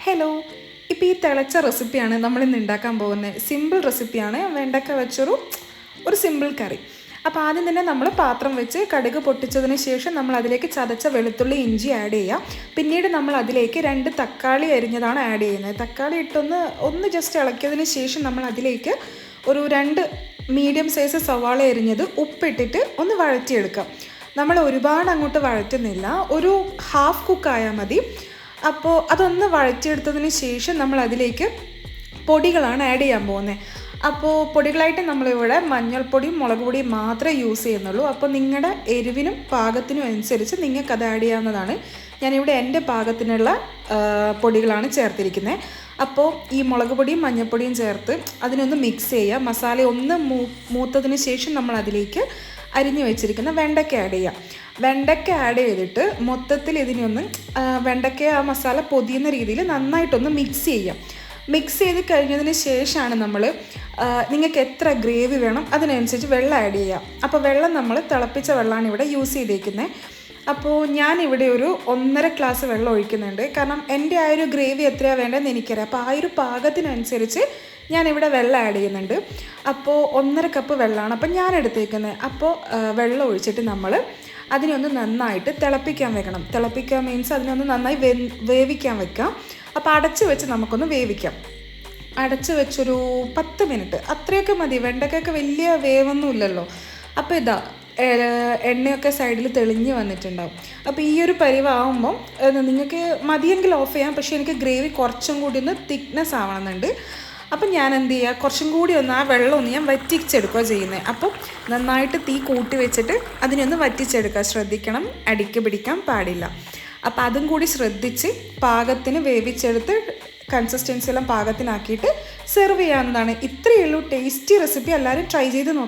Hello, ഇപ്പോൾ ഈ തിളച്ച റെസിപ്പിയാണ് നമ്മളിന്ന് ഉണ്ടാക്കാൻ പോകുന്നത്. സിമ്പിൾ റെസിപ്പിയാണ്, വെണ്ടക്ക വെച്ചൊരു സിമ്പിൾ കറി. അപ്പോൾ ആദ്യം തന്നെ നമ്മൾ പാത്രം വെച്ച് കടുക് പൊട്ടിച്ചതിന് ശേഷം നമ്മൾ അതിലേക്ക് ചതച്ച വെളുത്തുള്ളി ഇഞ്ചി ആഡ് ചെയ്യുക. പിന്നീട് നമ്മൾ അതിലേക്ക് 2 തക്കാളി അരിഞ്ഞതാണ് ആഡ് ചെയ്യുന്നത്. തക്കാളി ഇട്ടൊന്ന് ജസ്റ്റ് ഇളക്കിയതിന് ശേഷം നമ്മൾ അതിലേക്ക് ഒരു 2 മീഡിയം സൈസ് സവാള അരിഞ്ഞത് ഉപ്പിട്ടിട്ട് ഒന്ന് വഴറ്റിയെടുക്കാം. നമ്മൾ ഒരുപാട് അങ്ങോട്ട് വഴറ്റുന്നില്ല, ഒരു ഹാഫ് കുക്കായാൽ മതി. അപ്പോൾ അതൊന്ന് വഴറ്റിയെടുത്തതിന് ശേഷം നമ്മൾ അതിലേക്ക് പൊടികളാണ് ആഡ് ചെയ്യാൻ പോകുന്നത്. അപ്പോൾ പൊടികളായിട്ട് നമ്മളിവിടെ മഞ്ഞൾപ്പൊടിയും മുളക് പൊടിയും മാത്രമേ യൂസ് ചെയ്യുന്നുള്ളൂ. അപ്പോൾ നിങ്ങളുടെ എരിവിനും പാകത്തിനും അനുസരിച്ച് നിങ്ങൾക്കത് ആഡ് ചെയ്യാവുന്നതാണ്. ഞാനിവിടെ എൻ്റെ പാകത്തിനുള്ള പൊടികളാണ് ചേർത്തിരിക്കുന്നത്. അപ്പോൾ ഈ മുളക് പൊടിയും മഞ്ഞൾപ്പൊടിയും ചേർത്ത് അതിനൊന്ന് മിക്സ് ചെയ്യുക. മസാല ഒന്ന് മൂത്തതിന് ശേഷം നമ്മൾ അതിലേക്ക് അരിഞ്ഞു വെച്ചിരിക്കുന്ന വെണ്ടയ്ക്ക ആഡ് ചെയ്യാം. വെണ്ടയ്ക്ക ആഡ് ചെയ്തിട്ട് മൊത്തത്തിൽ ഇതിനൊന്ന് വെണ്ടയ്ക്ക ആ മസാല പൊതിയുന്ന രീതിയിൽ നന്നായിട്ടൊന്ന് മിക്സ് ചെയ്യാം. മിക്സ് ചെയ്ത് കഴിഞ്ഞതിന് ശേഷമാണ് നമ്മൾ നിങ്ങൾക്ക് എത്ര ഗ്രേവി വേണം അതിനനുസരിച്ച് വെള്ളം ആഡ് ചെയ്യാം. അപ്പോൾ വെള്ളം നമ്മൾ തിളപ്പിച്ച വെള്ളമാണ് ഇവിടെ യൂസ് ചെയ്തേക്കുന്നത്. അപ്പോൾ ഞാനിവിടെ ഒരു 1.5 ഗ്ലാസ് വെള്ളം ഒഴിക്കുന്നുണ്ട്. കാരണം എൻ്റെ ആ ഒരു ഗ്രേവി എത്രയാണ് വേണ്ടതെന്ന് എനിക്കറിയാം. അപ്പോൾ ആ ഒരു പാകത്തിനനുസരിച്ച് ഞാനിവിടെ വെള്ളം ആഡ് ചെയ്യുന്നുണ്ട്. അപ്പോൾ 1.5 കപ്പ് വെള്ളമാണ് അപ്പോൾ ഞാൻ എടുത്തേക്കുന്നത്. അപ്പോൾ വെള്ളം ഒഴിച്ചിട്ട് നമ്മൾ അതിനൊന്ന് നന്നായിട്ട് തിളപ്പിക്കാൻ വെക്കണം. തിളപ്പിക്കാൻ മീൻസ് അതിനൊന്ന് നന്നായി വേവിക്കാൻ വെക്കാം. അപ്പോൾ അടച്ച് വെച്ച് നമുക്കൊന്ന് വേവിക്കാം. അടച്ച് വെച്ചൊരു 10 മിനിറ്റ് അത്രയൊക്കെ മതി. വെണ്ടയ്ക്കൊക്കെ വലിയ വേവൊന്നുമില്ലല്ലോ. അപ്പോൾ ഇതാ എണ്ണയൊക്കെ സൈഡിൽ തെളിഞ്ഞ് വന്നിട്ടുണ്ടാവും. അപ്പോൾ ഈ ഒരു പരിവാകുമ്പം നിങ്ങൾക്ക് മതിയെങ്കിൽ ഓഫ് ചെയ്യാം. പക്ഷേ എനിക്ക് ഗ്രേവി കുറച്ചും കൂടി ഒന്ന് തിക്നെസ് ആവണമെന്നുണ്ട്. അപ്പം ഞാൻ എന്ത് ചെയ്യുക, കുറച്ചും കൂടി ആ വെള്ളം ഞാൻ വറ്റിച്ചെടുക്കുക ചെയ്യുന്നത്. അപ്പോൾ നന്നായിട്ട് തീ കൂട്ടി വെച്ചിട്ട് അതിനൊന്ന് വറ്റിച്ചെടുക്കുക. ശ്രദ്ധിക്കണം, അടിക്ക് പിടിക്കാൻ പാടില്ല. അപ്പോൾ അതും കൂടി ശ്രദ്ധിച്ച് പാകത്തിന് വേവിച്ചെടുത്ത് കൺസിസ്റ്റൻസി എല്ലാം പാകത്തിനാക്കിയിട്ട് സെർവ് ചെയ്യാവുന്നതാണ്. ഇത്രയേ ഉള്ളൂ. ടേസ്റ്റി റെസിപ്പി, എല്ലാവരും ട്രൈ ചെയ്ത് നോക്കാം.